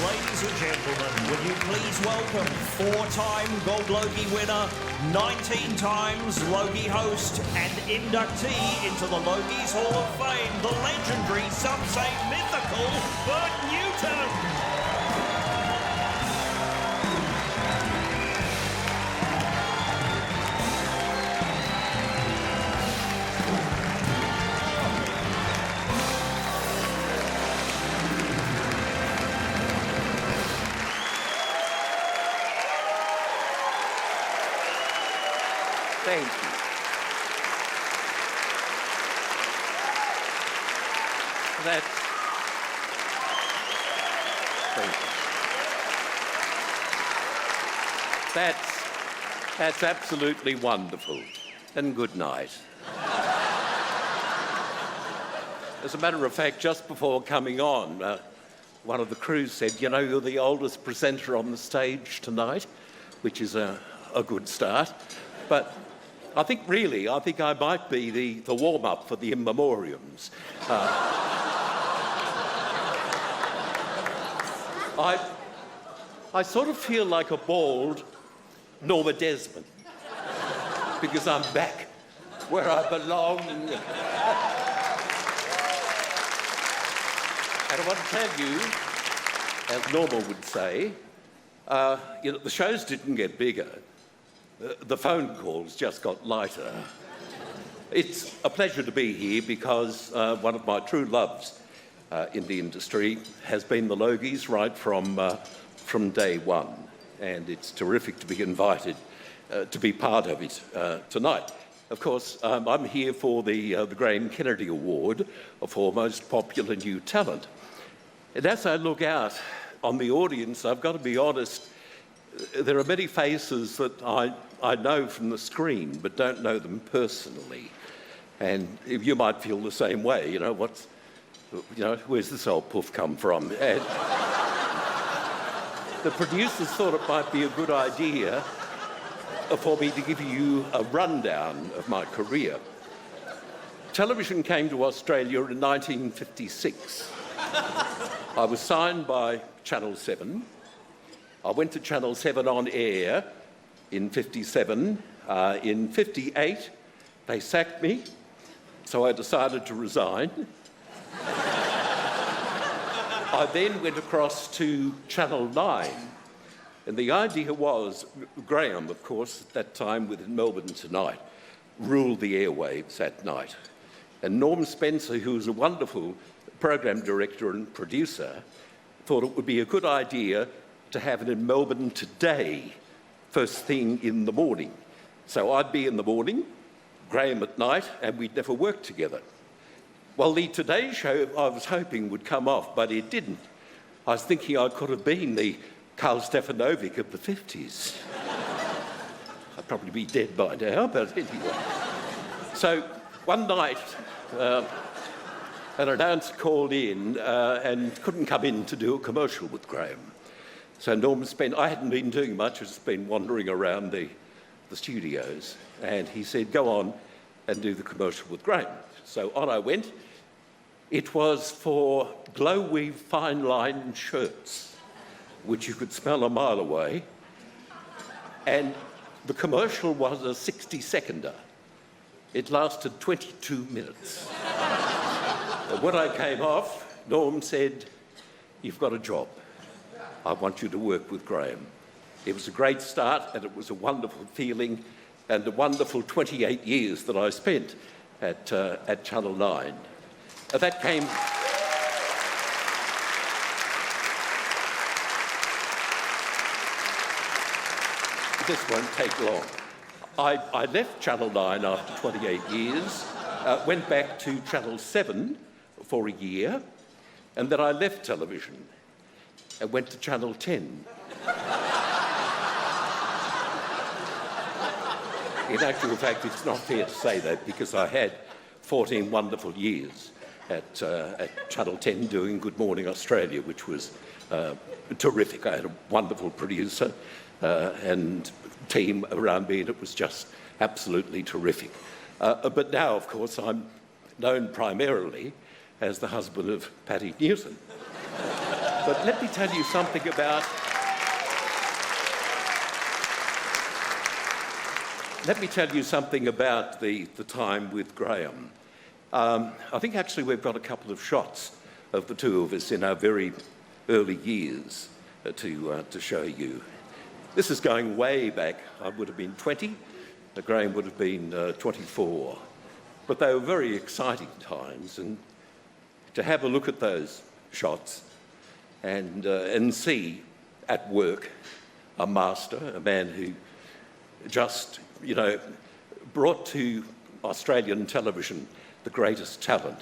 Ladies and gentlemen, would you please welcome four-time Gold Logie winner, 19 times Logie host and inductee into the Logies Hall of Fame, the legendary, some say mythical, BERT Newton. Thank you. That's absolutely wonderful. And good night. As a matter of fact, just before coming on, one of the crew said, "You know, you're the oldest presenter on the stage tonight," which is a good start. But I think I might be the warm-up for the in memoriams. I sort of feel like a bald Norma Desmond because I'm back where I belong. And I want to tell you, as Norma would say, the shows didn't get bigger. The phone calls just got lighter. It's a pleasure to be here because one of my true loves in the industry has been the Logies right from day one, and it's terrific to be invited to be part of it tonight. Of course, I'm here for the Graham Kennedy Award for Most Popular New Talent. And as I look out on the audience, I've got to be honest, there are many faces that I know from the screen, but don't know them personally. And you might feel the same way, where's this old puff come from? And the producers thought it might be a good idea for me to give you a rundown of my career. Television came to Australia in 1956. I was signed by Channel 7. I went to Channel 7 on air in 57. In 58, they sacked me, so I decided to resign. I then went across to Channel 9, and the idea was, Graham, of course, at that time within Melbourne Tonight, ruled the airwaves that night. And Norm Spencer, who was a wonderful program director and producer, thought it would be a good idea to have it in Melbourne Today, first thing in the morning. So I'd be in the morning, Graham at night, and we'd never work together. Well, the Today show I was hoping would come off, but it didn't. I was thinking I could have been the Karl Stefanovic of the 50s. I'd probably be dead by now, but anyway. So one night, an announcer called in and couldn't come in to do a commercial with Graham. So Norm Spencer, I hadn't been doing much, I'd just been wandering around the studios, and he said, "Go on and do the commercial with Graham." So on I went. It was for Glow Weave fine line shirts, which you could smell a mile away, and the commercial was a 60-seconder. It lasted 22 minutes. And when I came off, Norm said, "You've got a job. I want you to work with Graham." It was a great start, and it was a wonderful feeling, and a wonderful 28 years that I spent at Channel 9. That came... This won't take long. I left Channel 9 after 28 years, went back to Channel 7 for a year, and then I left television and went to Channel 10. In actual fact, it's not fair to say that because I had 14 wonderful years at Channel 10 doing Good Morning Australia, which was terrific. I had a wonderful producer and team around me, and it was just absolutely terrific. But now, of course, I'm known primarily as the husband of Patty Newton. But let me tell you something about... Let me tell you something about the time with Graham. I think actually we've got a couple of shots of the two of us in our very early years to show you. This is going way back. I would have been 20, Graham would have been 24. But they were very exciting times, and to have a look at those shots and see at work a master, a man who just, you know, brought to Australian television the greatest talent.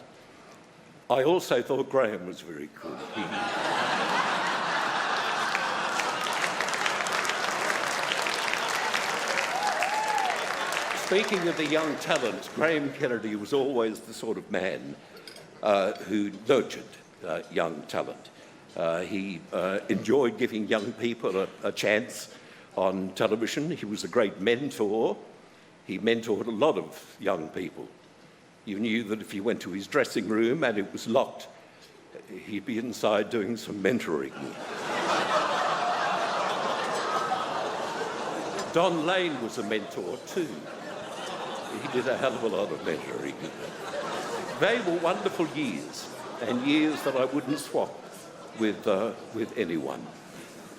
I also thought Graham was very good. Speaking of the young talent, Graham Kennedy was always the sort of man who nurtured young talent. He enjoyed giving young people a chance on television. He was a great mentor. He mentored a lot of young people. You knew that if you went to his dressing room and it was locked, he'd be inside doing some mentoring. Don Lane was a mentor too. He did a hell of a lot of mentoring. They were wonderful years, and years that I wouldn't swap with anyone.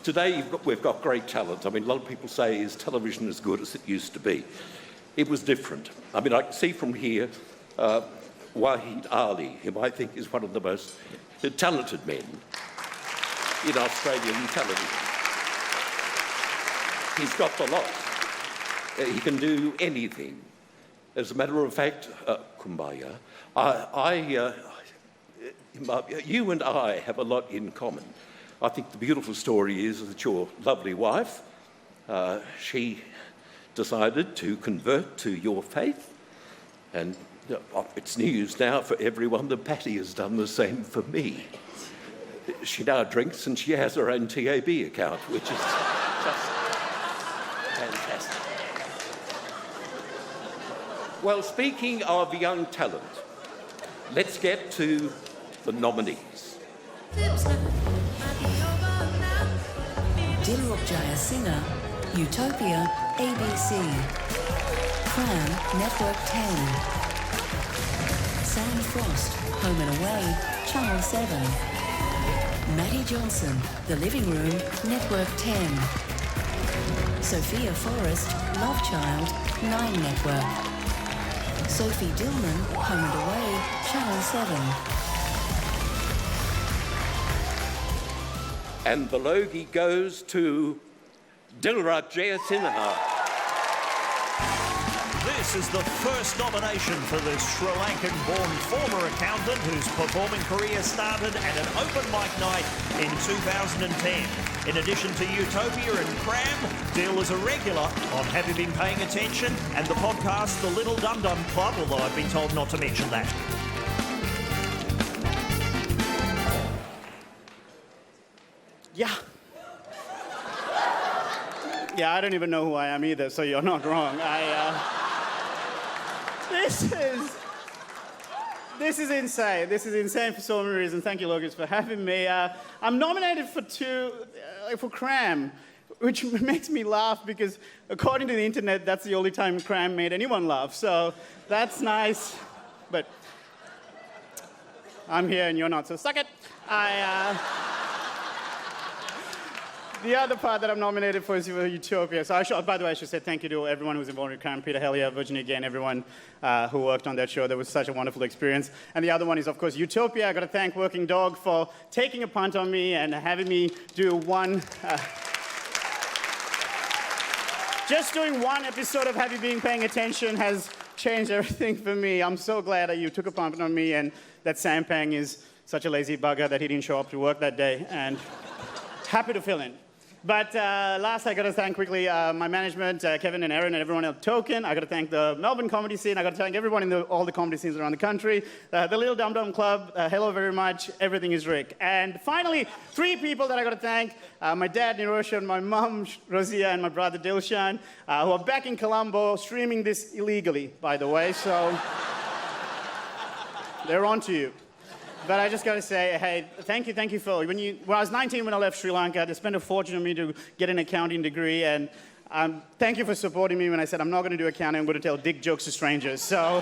Today we've got great talent. I mean, a lot of people say, is television as good as it used to be? It was different. I mean, I can see from here Wahid Ali, whom I think is one of the most talented men in Australian television. He's got the lot. He can do anything. As a matter of fact, Kumbaya, you and I have a lot in common. I think the beautiful story is that your lovely wife, she decided to convert to your faith, and it's news now for everyone that Patty has done the same for me. She now drinks and she has her own TAB account, which is just fantastic. Well, speaking of young talent, let's get to the nominees. Dilruk Jaya Singer, Utopia, ABC. Cram, Network 10. Sam Frost, Home and Away, Channel 7. Matty Johnson, The Living Room, Network 10. Sophia Forrest, Love Child, 9 Network. Sophie Dillman, Home and Away, Channel 7. And the Logie goes to Dilruk Jaya Sinha. This is the first nomination for this Sri Lankan-born former accountant whose performing career started at an open mic night in 2010. In addition to Utopia and Cram, Dill is a regular on Have You Been Paying Attention and the podcast The Little Dum Dum Club, although I've been told not to mention that. Yeah, I don't even know who I am either, so you're not wrong. This is insane. This is insane for so many reasons. Thank you, Logies, for having me. I'm nominated for for Cram, which makes me laugh because according to the internet, that's the only time Cram made anyone laugh. So that's nice, but I'm here and you're not, so suck it. The other part that I'm nominated for is for Utopia. So by the way, I should say thank you to everyone who's involved in Cram, Peter Hellier, Virginia again, everyone who worked on that show. That was such a wonderful experience. And the other one is, of course, Utopia. I got to thank Working Dog for taking a punt on me and having me do just doing one episode of Have You Been Paying Attention has changed everything for me. I'm so glad that you took a punt on me and that Sam Pang is such a lazy bugger that he didn't show up to work that day. And happy to fill in. But last, I got to thank quickly my management, Kevin and Aaron and everyone at Token. I got to thank the Melbourne comedy scene. I got to thank everyone in all the comedy scenes around the country. The Little Dum Dum Club, hello very much. Everything is Rick. And finally, 3 people that I got to thank. My dad, Niroshan, my mum, Rosia, and my brother, Dilshan, who are back in Colombo streaming this illegally, by the way. So they're on to you. But I just got to say, hey, thank you, Phil. When I was 19 when I left Sri Lanka, they spent a fortune on me to get an accounting degree, and thank you for supporting me when I said I'm not going to do accounting, I'm going to tell dick jokes to strangers. So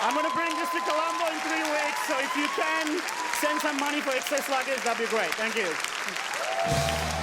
I'm going to bring this to Colombo in 3 weeks, so if you can send some money for excess luggage, that'd be great. Thank you.